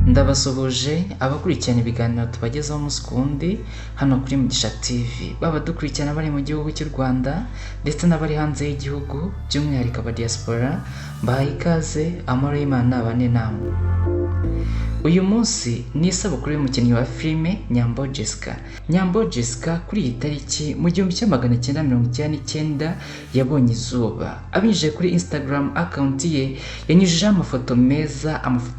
Ndabasuhuje abakurikirana ibiganiro tubagezaho umunsi ku wundi hano kuri Mugisha TV, baba dukurikirana bari mu gihugu cy'u Rwanda ndetse n'abari hanze y'igihugu by'umwihariko aba diaspora, mbahaye ikaze, amahoro y'Imana abane namwe. Uyu munsi ni isabukuru y'umukinnyi wa filime Nyambo Jessica. Nyambo Jessica kuri iyi tariki mu 1999 yabonye izuba. Abinyujije kuri Instagram account ye yanyujijeho amafoto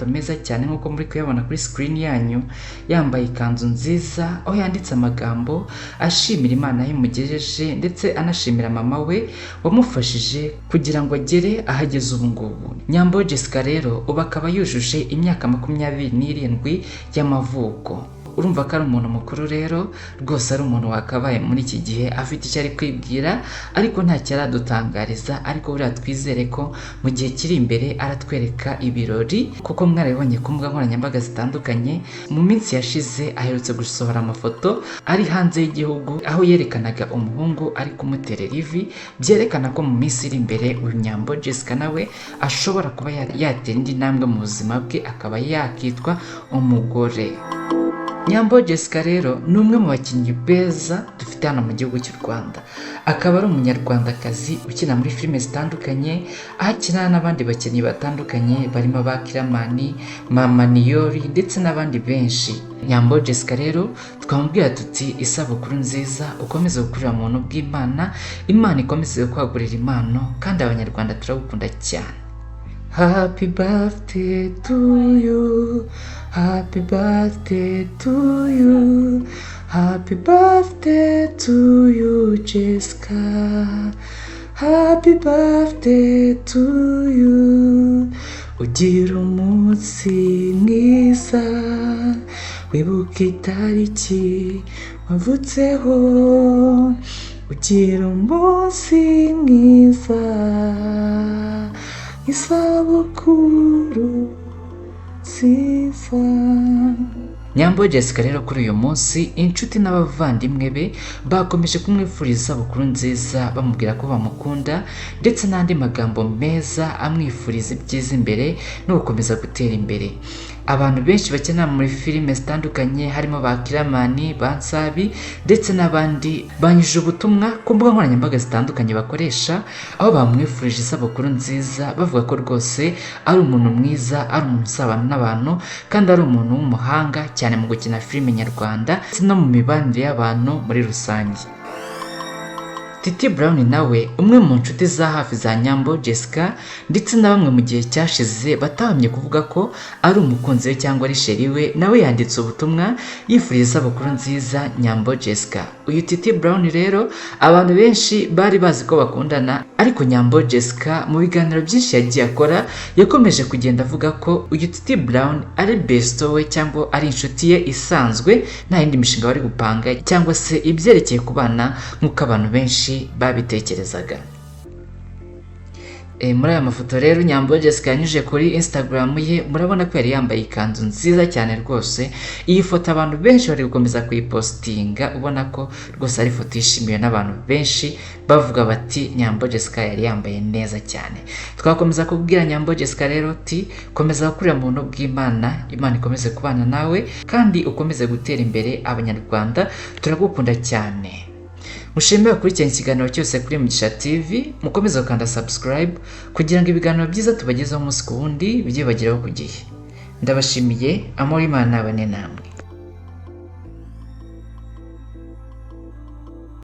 meza cyane nk'uko muri kuyabona kuri screen yanyu, yambaye ikanzu nziza aho yanditse amagambo ashimira Imana yamugejeje ndetse anashimira mama we wamufashije kugira ngo agere ahageze ubu ngubu. Nyambo Jessica rero ubu akaba yujuje imyaka 27 y'amavuko. Urumva ko ari umuntu mukuru rero, rwose ari umuntu wakabaye muri iki gihe afite icyo ari kwibwira, ariko nta cyaradutangariza, ariko buriya twizere ko mu gihe kiri imbere aratwereka ibirori, kuko mwarabibonye ku mbuga nkoranyambaga zitandukanye. Mu minsi yashize aherutse gusohora amafoto ari hanze y'igihugu aho yerekanaga umuhungu ari kumuterera ivi, byerekana ko mu minsi iri imbere uyu Nyambo Jessica nawe ashobora kuba yatera indi ntambwe mu buzima bwe akaba yakitwa umugore. Nyambo Jessica rero ni umwe mu bakinnyi beza dufite hano mu gihugu cy'u Rwanda. Akaba ari umunyarwandakazi ukina muri filime zitandukanye, aho akinana n'abandi bakinnyi batandukanye barimo ba Kiramani, Mama Niyori ndetse n'abandi benshi. Nyambo Jessica rero twamubwira tuti isabukuru nziza, ukomeze gukurira mu buntu bw'Imana, Imana ikomeze kwagurira impano, kandi abanyarwanda turagukunda cyane. Happy birthday to you, happy birthday to you, happy birthday to you Jessica, happy birthday to you. Ugira umunsi mwiza, wibuka itariki wavutseho, ugira umunsi mwiza, isabukuru nziza. Nyambo Jessica rero kuri uyu munsi inshuti n'abavandimwe be bakomeje kumwifuriza isabukuru nziza, bamubwira ko bamukunda ndetse n'andi magambo meza amwifuriza ibyiza imbere no gukomeza gutera imbere. Abantu benshi bakina muri filime zitandukanye harimo ba Kiramani, Bansabi ndetse n'abandi banyujije ubutumwa ku mbuga nkoranyambaga zitandukanye bakoresha, aho bamwifurije isabukuru nziza bavuga ko rwose ari umuntu mwiza, ari umuntu usabana n'abantu, kandi ari umuntu w'umuhanga cyane mu gukina filime nyarwanda ndetse no mu mibanire y'abantu muri rusange. Titi Brown nawe umwe mu nshuti za hafi za Nyambo Jessica ndetse na bamwe mu gihe cyashize batahamye kuvuga ko ari umukunzi we cyangwa ari sheri we, nawe yanditse ubutumwa yifuriza isabukuru nziza Nyambo Jessica. Uyu Titi Brown rero abantu benshi bari bazi ko bakundana, ariko Nyambo Jessica mu biganiro byinshi yagiye akora yakomeje kugenda avuga ko uyu Titi Brown ari besto we cyangwa ari inshuti ye isanzwe, nta yindi mishinga bari gupanga cyangwa se ibyerekeye kubana nk'uko abantu benshi babitekerezaga. Muri aya mafoto rero Nyambo Jessica yanyuje kuri Instagram ye, murabona ko yari yambaye ikanzu nziza cyane rwose. Iyi foto abantu benshi bari gukomeza kuyipostinga, ubona ko rwose ari foto yishimiwe n'abantu benshi bavuga bati Nyambo Jessica yari yambaye neza cyane. Twakomeza kubwira Nyambo Jessica rero ati komeza gukurira mu buntu bw'Imana, Imana ikomeze kubana nawe kandi ukomeze gutera imbere. Abanyarwanda turagukunda cyane. Mushimire gukurikirana ikiganiro cyose kuri Mugisha TV, mukomeze gukanda subscribe kugira ngo ibiganiro byiza tubagezaho umunsi ku wundi bijye bageraho ku gihe. Ndabashimiye, amahoro y'Imana abane namwe.